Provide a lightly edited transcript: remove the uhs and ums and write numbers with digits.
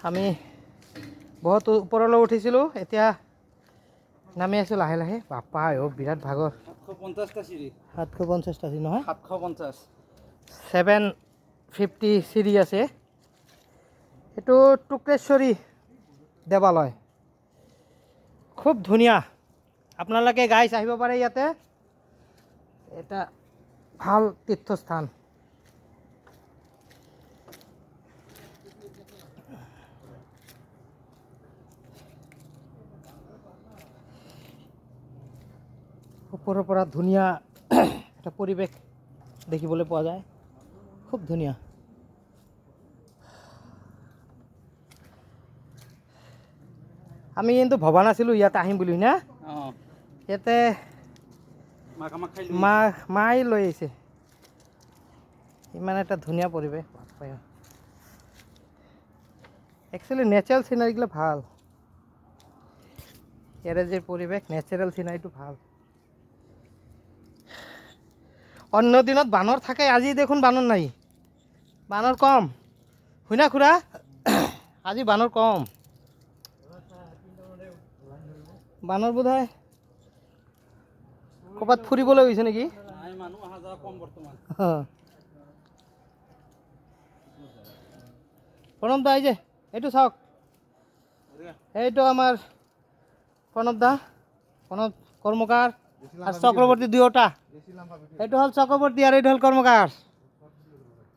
আমি বহুত ওপৰলৈ উঠিছিলোঁ, এতিয়া নামি আছোঁ লাহে লাহে। বাপা বিৰাট ভাগৰ। 750টা চিৰি। 750টা চিৰি নহয়, 750। 750 চিৰি আছে। এইটো টুক্ৰেশ্বৰী দেৱালয়, খুব ধুনীয়া। আপোনালোকে গাইজ আহিব পাৰে ইয়াতে, এটা ভাল তীৰ্থস্থান। ওপৰৰ পৰা ধুনীয়া এটা পৰিৱেশ দেখিবলৈ পোৱা যায়, খুব ধুনীয়া। আমি কিন্তু ভবা নাছিলোঁ ইয়াত আহিম বুলি না। ইয়াতে মাই লৈ আহিছে। ইমান এটা ধুনীয়া পৰিৱেশ। একচুৱেলি নেচাৰেল চিনাৰীগিলা ভাল, ইয়াৰে যে পৰিৱেশ নেচাৰেল চিনাৰীটো ভাল। অন্য দিনত বানৰ থাকে, আজি দেখোন বানৰ নাই, বানৰ কম হয় না খুৰা? আজি বানৰ কম। বানৰ বোধ হয় ক'ৰবাত ফুৰিবলৈ গৈছে নেকি? মানুহ অহা যোৱা কম বৰ্তমান। প্ৰণৱ দা যে এইটো চাওক, এইটো আমাৰ প্ৰণৱ দা, প্ৰণৱ কৰ্মকাৰ আৰু চক্ৰৱৰ্তী দুয়োটা। এইটো হ'ল চক্ৰৱৰ্তী আৰু এইটো হ'ল কৰ্মকাৰ।